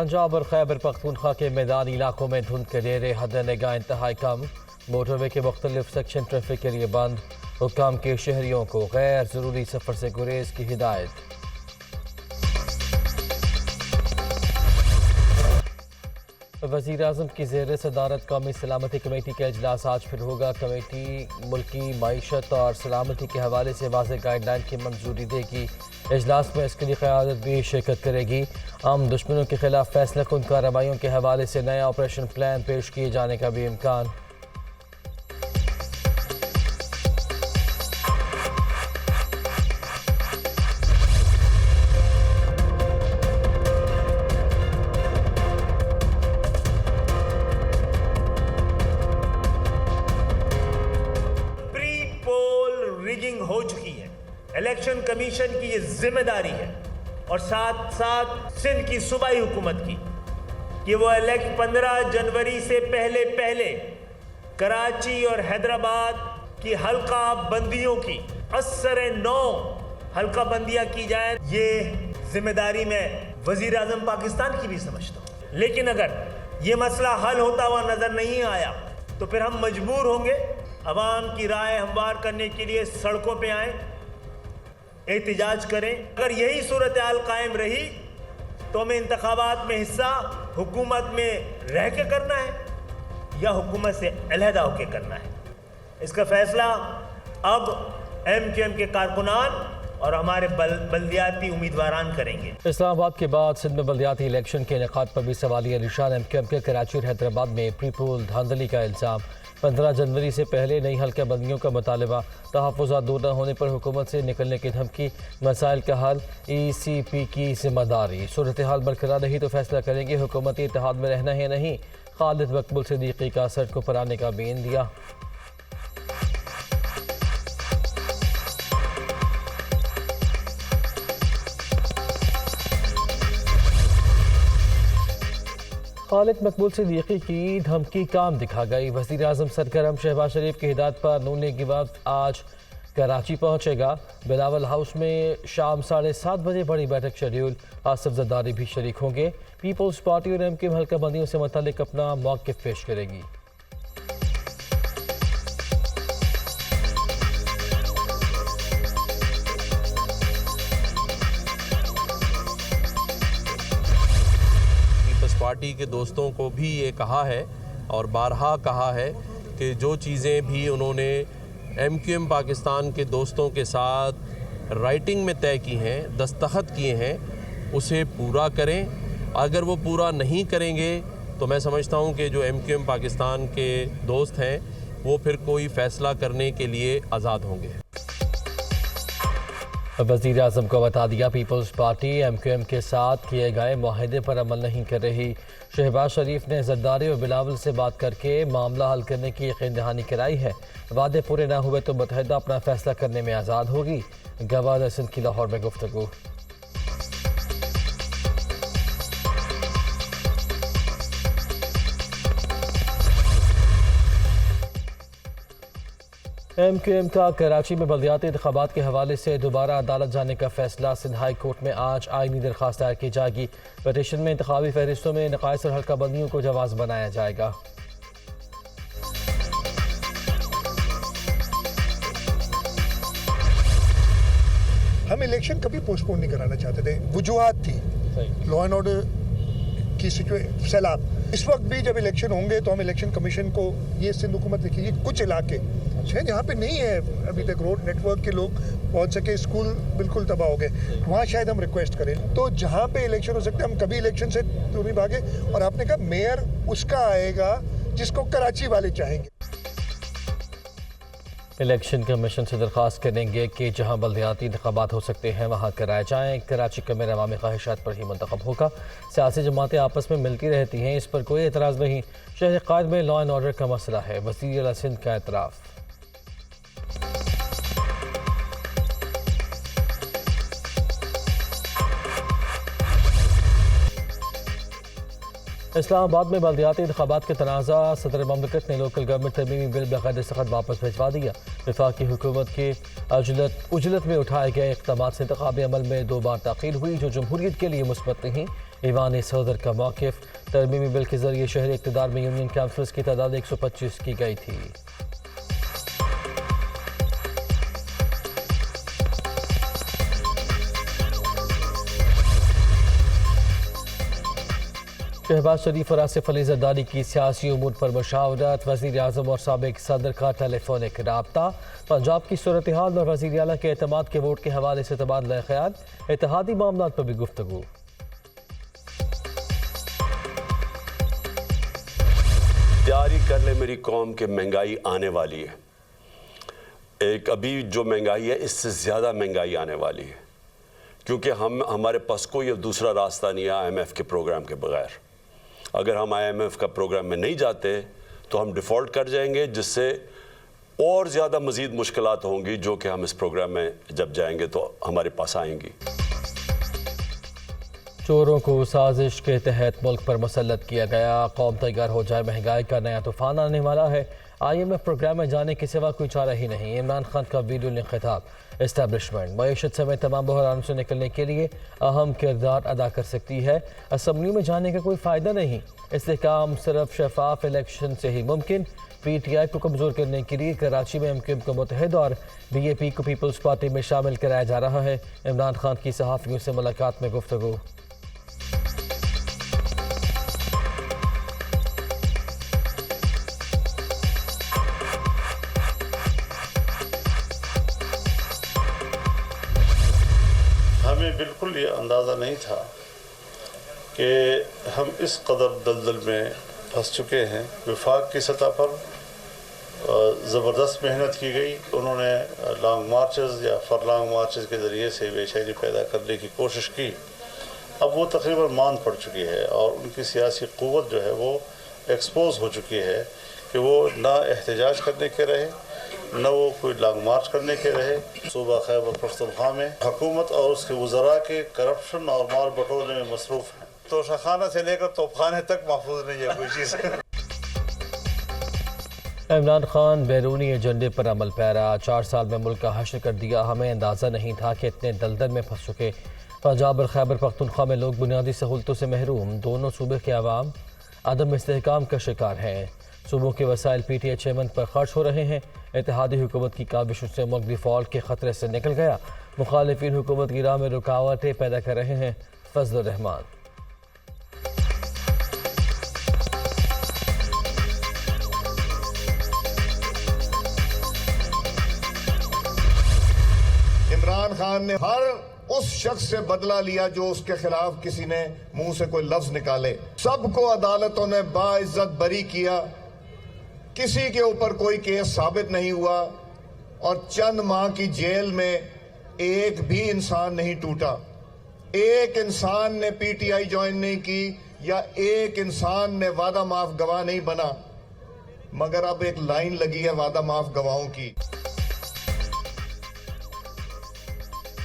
पंजाब और खैबर पख्तूनख्वा के मैदानी इलाकों में धुंध के डेरे हद निगाह इंतहाई कम। मोटरवे के मुख्तलिफ सेक्शन ट्रैफिक के लिए बंद। हुक्काम के शहरियों को गैर ज़रूरी सफ़र से गुरेज की हिदायत। वज़ीर आज़म की ज़ेर सदारत कौमी सलामती कमेटी का इजलास आज फिर होगा। कमेटी मुल्की मईशत और सलामती के हवाले से वाज़ेह गाइडलाइन की मंजूरी देगी। इजलास में इसके लिए क़यादत भी शिरकत करेगी। आम दुश्मनों के खिलाफ फैसला कुन कार्रवाइयों के हवाले से नया ऑपरेशन प्लान पेश किए जाने का भी इम्कान। रिगिंग हो चुकी है। इलेक्शन कमीशन की ये जिम्मेदारी है और साथ साथ सिंध की सूबाई हुकूमत की कि वो 15 जनवरी से पहले कराची और हैदराबाद की हल्का बंदियों की असर 9 हल्का बंदियां की जाए। ये जिम्मेदारी मैं वजीर आजम पाकिस्तान की भी समझता हूँ, लेकिन अगर ये मसला हल होता हुआ नजर नहीं आया तो फिर हम मजबूर होंगे अवाम की राय हमवार करने के लिए सड़कों पे आए, एहतिजाज करें। अगर यही सूरत हाल कायम रही तो हमें इंतखाबात में हिस्सा हुकूमत में रह के करना है या हुकूमत से अलहदा होकर करना है। इसका फैसला अब MQM के कारकुनान और हमारे बल्दियाती उम्मीदवारान करेंगे। इस्लामाबाद के बाद सिंध में बल्दियाती इलेक्शन के इनेकाद पर भी सवालिया निशान। MQM के कराची और हैदराबाद में प्री पोल धांधली का इल्ज़ाम। 15 जनवरी से पहले नई हल्का बंदियों का मुतालबा। तहफ़्फ़ुज़ात दूर न होने पर हुकूमत से निकलने की धमकी। मसाइल का हल ECP की जिम्मेदारी। सूरत हाल बरकरार रही तो फैसला करेंगे हुकूमती इत्तेहाद में रहना है नहीं। खालिद मकबूल सिद्दीकी का सड़कों पर आने का भी इंदिया। खालिद मकबूल सिद्दीकी की धमकी काम दिखा गई। वज़ीर आज़म सरगर्म शहबाज शरीफ की हिदायत पर नून लीग वफ़द आज कराची पहुँचेगा। बिलावल हाउस में शाम 7:30 बजे बड़ी बैठक शेड्यूल। आसिफ जरदारी भी शरीक होंगे। पीपल्स पार्टी और MQM हल्का बंदियों से मुतालिक अपना मौक़िफ़ पेश करेगी। पार्टी के दोस्तों को भी ये कहा है और बारहा कहा है कि जो चीज़ें भी उन्होंने MQM पाकिस्तान के दोस्तों के साथ राइटिंग में तय की हैं, दस्तखत किए हैं, उसे पूरा करें। अगर वो पूरा नहीं करेंगे तो मैं समझता हूँ कि जो MQM पाकिस्तान के दोस्त हैं वो फिर कोई फ़ैसला करने के लिए आज़ाद होंगे। वज़ीर आज़म को बता दिया पीपल्स पार्टी MQM के साथ किए गए मुआहदे पर अमल नहीं कर रही। शहबाज शरीफ ने जरदारी और बिलावल से बात करके मामला हल करने की यकीन दहानी कराई है। वादे पूरे न हुए तो मुत्तहिदा अपना फैसला करने में आज़ाद होगी। गवर्नर सिंध की लाहौर में गुफ्तगू। MQM का कराची में बल्दियाती इंतखाबात के हवाले से दोबारा अदालत जाने का फैसला। सिंध हाई कोर्ट में आज आईनी दरख्वास्त दायर की जाएगी। पटिशन में इंतखाबी फहरिस्तों में नकाइस और हल्का बंदियों को जवाज़ बनाया जाएगा। हम इलेक्शन कभी पोस्टपोन नहीं कराना चाहते थे। वजूहात थी लॉ एंड ऑर्डर की सैलाब। इस वक्त भी जब इलेक्शन होंगे तो हम इलेक्शन कमीशन को ये सिंध हुकूमत देखिए कुछ इलाके हैं जहाँ पे नहीं है अभी तक रोड नेटवर्क के लोग पहुँच सके, स्कूल बिल्कुल तबाह हो गए, वहाँ शायद हम रिक्वेस्ट करें। तो जहाँ पे इलेक्शन हो सकते हैं हम कभी इलेक्शन से दूर नहीं भागे। और आपने कहा मेयर उसका आएगा जिसको कराची वाले चाहेंगे। इलेक्शन कमीशन से दरख्वास्त करेंगे कि जहां बल्दियाती इंतखाबात हो सकते हैं वहां कराए जाएँ। कराची का मेयर अवामी ख्वाहिशात पर ही मुंतखब होगा। सियासी जमातें आपस में मिलती रहती हैं, इस पर कोई एतराज़ नहीं। शहर क़ायद में लॉ एंड ऑर्डर का मसला है। वज़ीर आला सिंध का एतराफ़। इस्लामाबाद में बल्दियाती इंतखाबात के तनाज़ा। सदर ममलकत ने लोकल गवर्नमेंट तरमीमी बिल बग़ैर दस्तखत वापस भिजवा दिया। वफाकी हुकूमत के उजलत में उठाए गए इक़दामात से इंतखाबी अमल में 2 बार ताख़ीर हुई जो जमहूरियत के लिए मुस्बत नहीं। ईवान सदर का मौक़िफ़। तरमीमी बिल के जरिए शहरी इक़्तिदार में यूनियन काउंसिल्स की तादाद 125 की गई थी। शहबाज शरीफ और आसिफ अली जरदारी की सियासी उमूर पर मुशावरत। वज़ीर आज़म और साबिक़ सदर का टेलीफोनिक राब्ता। पंजाब की सूरत हाल और वज़ीर आला के एतमाद के वोट के हवाले से तबादला ख्याल। इत्तेहादी मामलात पर भी गुफ्तगू। तैयारी कर ले मेरी कौम के महंगाई आने वाली है। एक अभी जो महंगाई है इससे ज़्यादा महंगाई आने वाली है, क्योंकि हमारे पास कोई अब दूसरा रास्ता नहीं है IMF के प्रोग्राम के बगैर। अगर हम IMF का प्रोग्राम में नहीं जाते तो हम डिफ़ॉल्ट कर जाएंगे, जिससे और ज़्यादा मज़ीद मुश्किलात होंगी जो कि हम इस प्रोग्राम में जब जाएंगे तो हमारे पास आएंगी। चोरों को साजिश के तहत मुल्क पर मुसल्लत किया गया। कौम तैयार हो जाए, महंगाई का नया तूफान आने वाला है। IMF प्रोग्राम में जाने के सिवा कोई चारा ही नहीं। इमरान खान का वीडियो लिंक खिताब। एस्टैब्लिशमेंट मईशत समेत तमाम बहरानों से निकलने के लिए अहम किरदार अदा कर सकती है। असम्बली में जाने का कोई फ़ायदा नहीं। इस्तेहकाम सिर्फ शफाफ इलेक्शन से ही मुमकिन। PTI को कमज़ोर करने के लिए कराची में MQM को मुतहद और BAP को पीपल्स पार्टी में शामिल कराया जा रहा है। इमरान खान की सहाफ़ियों से मुलाकात में गुफ्तगू। हमें बिल्कुल ये अंदाज़ा नहीं था कि हम इस कदर दलदल में फंस चुके हैं। वफाक की सतह पर ज़बरदस्त मेहनत की गई। उन्होंने लॉन्ग मार्चेस या फरलॉन्ग मार्चेस के ज़रिए से बेचैनी पैदा करने की कोशिश की। अब वो तकरीबन मान पड़ चुकी है और उनकी सियासी क़ुव्वत जो है वो एक्सपोज हो चुकी है कि वो ना एहतजाज करने के रहे, न वो कोई लॉन्ग मार्च करने के रहे। सूबा खैबर पख्तूनख्वा में हुकूमत और उसके वज़रा के करप्शन और माल बटोरने में मसरूफ़ हैं। तोशाखाना से लेकर तोपखाने तक महफूज नहीं है कोई चीज़। इमरान खान बैरूनी एजेंडे पर अमल पैरा। 4 साल में मुल्क का हश्र कर दिया। हमें अंदाज़ा नहीं था कि इतने दलदल में फंस चुके। पंजाब और खैबर पख्तूनख्वा में लोग बुनियादी सहूलतों से महरूम। दोनों सूबे के अवाम अदम इस्तेहकाम का शिकार हैं। सूबों के वसाइल PTI चेयरमैन पर खर्च हो रहे हैं। इत्तेहादी हुकूमत की काबिशों से मुल्क डिफ़ॉल्ट के ख़तरे से निकल गया। मुखालिफिन हुकूमत की राह में रुकावटें पैदा कर रहे हैं। फजलुर रहमान। इमरान खान ने हर उस शख्स से बदला लिया जो उसके खिलाफ किसी ने मुंह से कोई लफ्ज निकाले। सबको अदालतों ने बाइज्जत बरी किया। किसी के ऊपर कोई केस साबित नहीं हुआ और चंद माह की जेल में एक भी इंसान नहीं टूटा। एक इंसान ने PTI ज्वाइन नहीं की या एक इंसान ने वादा माफ गवाह नहीं बना, मगर अब एक लाइन लगी है वादा माफ गवाहों की।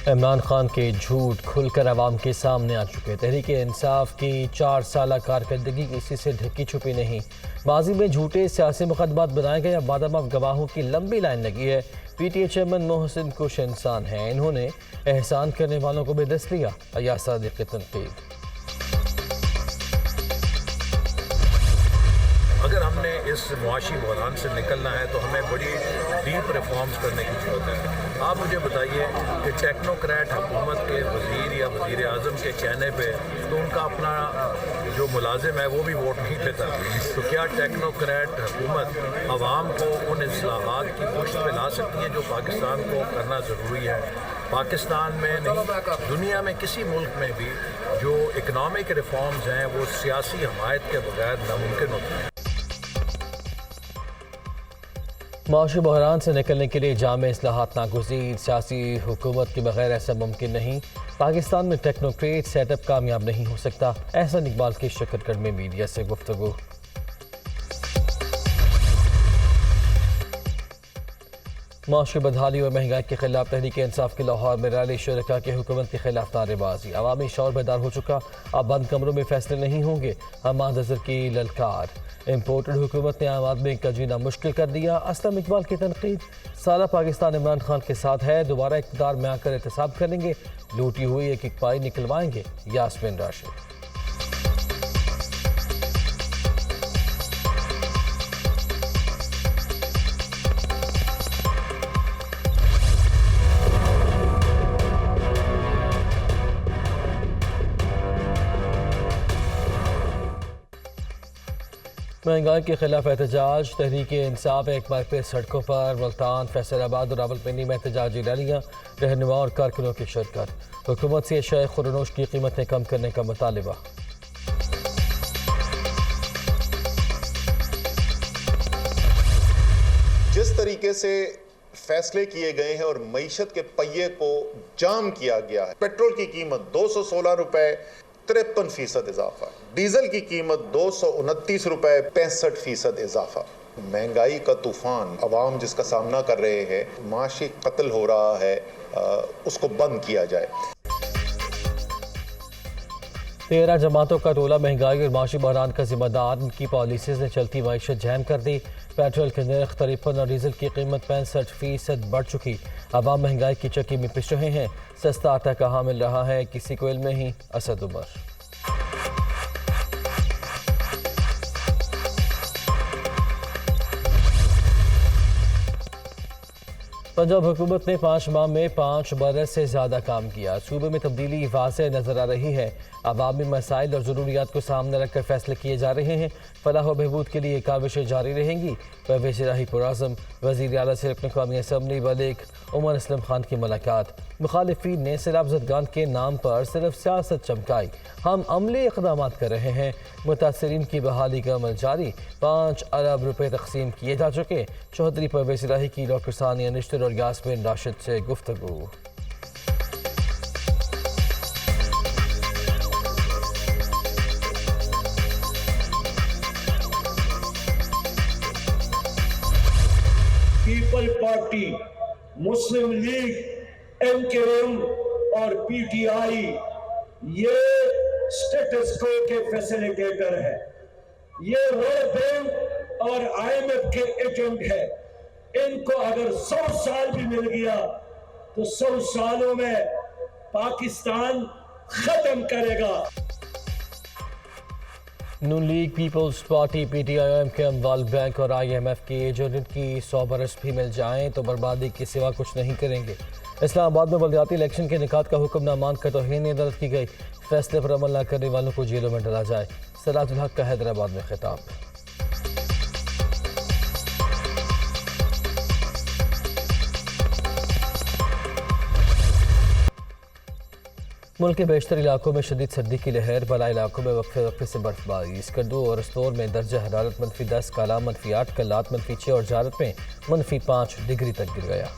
इमरान खान के झूठ खुलकर अवाम के सामने आ चुके। तहरीक इंसाफ की 4 साल कारकर्दगी किसी से ढकी छुपी नहीं। माजी में झूठे सियासी मुकदमात बनाए गए। अब बादामाफ गवाहों की लंबी लाइन लगी है। PTI चेयरमैन मोहसिन कुश इंसान हैं। इन्होंने एहसान करने वालों को बेदस्त लिया। अयाज सादिक की तनकीद। अगर हमने इस मुआशी बहरान से निकलना है तो हमें बड़ी डीप रिफॉर्म्स करने की ज़रूरत है। आप मुझे बताइए कि टेक्नोक्रेट हुकूमत के वज़ीर या वज़ीर आज़म के कहने पे तो उनका अपना जो मुलाजिम है वो भी वोट नहीं देता, तो क्या टेक्नोक्रेट हुकूमत आवाम को उन इस्लाहात की पुष्ट पे ला सकती है जो पाकिस्तान को करना ज़रूरी है? पाकिस्तान में नहीं, दुनिया में किसी मुल्क में भी जो इकनॉमिक रिफॉर्म्स हैं वो सियासी हमायत के बगैर नामुमकिन होते हैं। माशी बहरान से निकलने के लिए जामे इस्लाहात नागुज़ीर। सियासी हुकूमत के बगैर ऐसा मुमकिन नहीं। पाकिस्तान में टेक्नोक्रेट सेटअप कामयाब नहीं हो सकता। एहसन इकबाल की शकरगढ़ में मीडिया से गुफ्तगू। माशी बदहाली और महंगाई के खिलाफ तहरीक इंसाफ के लाहौर में रैली। शुरका के हुकूमत के खिलाफ नारेबाजी। अवामी शौर बेदार हो चुका। अब बंद कमरों में फैसले नहीं होंगे। हमाद अजहर की ललकार। इम्पोर्टेड हुकूमत ने आम आदमी का जीना मुश्किल कर दिया। असलम इकबाल की तनकीद। सारा पाकिस्तान इमरान खान के साथ है। दोबारा इक़्तिदार में आकर एहतसाब करेंगे। लूटी हुई एक पाई निकलवाएंगे। यास्मीन राशिद। महंगाई के खिलाफ एहतजाज। तहरीक इंसाफ एक बार फिर सड़कों पर। मुल्तान, फैसलाबाद और रावलपिंडी में एहतजाजी रैलियाँ। रहनुमा और कारकुनों की शिरकत। हुकूमत से एशियाई खुरनोश की कीमतें कम करने का मुतालबा। जिस तरीके से फैसले किए गए हैं और मईशत के पहिए को जाम किया गया है, पेट्रोल की कीमत 216 रुपए 53% इजाफा, डीजल की कीमत 229 रुपए 65% इजाफा। महंगाई का तूफान अवाम जिसका सामना कर रहे हैं, माशी कत्ल हो रहा है, उसको बंद किया जाए। 13 जमातों का टोला महंगाई और माशी बहरान का जिम्मेदार। उनकी पॉलिसीज ने चलती माइशत जैम कर दी। पेट्रोल के नर्ख 53 और डीजल की कीमत 65% बढ़ चुकी। अवाम महंगाई की चक्की में पिस रहे हैं। सस्ता आटा कहाँ मिल रहा है, किसी को इल्म नहीं। असद उमर। पंजाब हुकूमत ने 5 माह में 5 बरस से ज़्यादा काम किया। सूबे में तब्दीली वाज़ेह नज़र आ रही है। अवामी मसाइल और ज़रूरियात को सामने रखकर फैसले किए जा रहे हैं। फलाह व बहबूद के लिए काविशें जारी रहेंगी। परवेज़ इलाही पुरआज़म, वज़ीर आला से रकन कौमी असम्बली मलिक उमर असलम खान की मुलाकात। मुखालिफिन ने सैलाब ज़दगान के नाम पर सिर्फ सियासत चमकाई। हम अमली इक़दाम कर रहे हैं। मुतासरीन की बहाली का अमल जारी। 5 अरब रुपये तकसीम किए जा चुके। चौधरी परवेज़ इलाही की डॉक्टर सानिया निश्तर और यास्मीन राशिद से गुफ्तगू। पीपल पार्टी, मुस्लिम लीग, एमकेएम और पीटीआई ये स्टेटस को के फैसिलिटेटर है। ये वर्ल्ड बैंक और आईएमएफ के एजेंट है। इनको अगर 100 साल भी मिल गया तो 100 सालों में पाकिस्तान खत्म करेगा। Noon league, people's party, PTI, MKM, world bank और आईएमएफ के एजेंट की 100 बरस भी मिल जाएं तो बर्बादी के सिवा कुछ नहीं करेंगे। इस्लामाबाद में बलदियाती इलेक्शन के निकात का हुक्म न मानकर तौहीन अदालत की गई। फैसले पर अमल न करने वालों को जेलों में डाला जाए। सराजुल हक का हैदराबाद में खिताब। मुल्क के बेशतर इलाकों में शदीद सर्दी की लहर। बला इलाकों में वक्फे वक्फे से बर्फबारी। स्कर्दू और रस्तौर में दर्जा हरारत -10, काला -8, कल्लात -6 और जारत में -5 डिग्री तक गिर गया।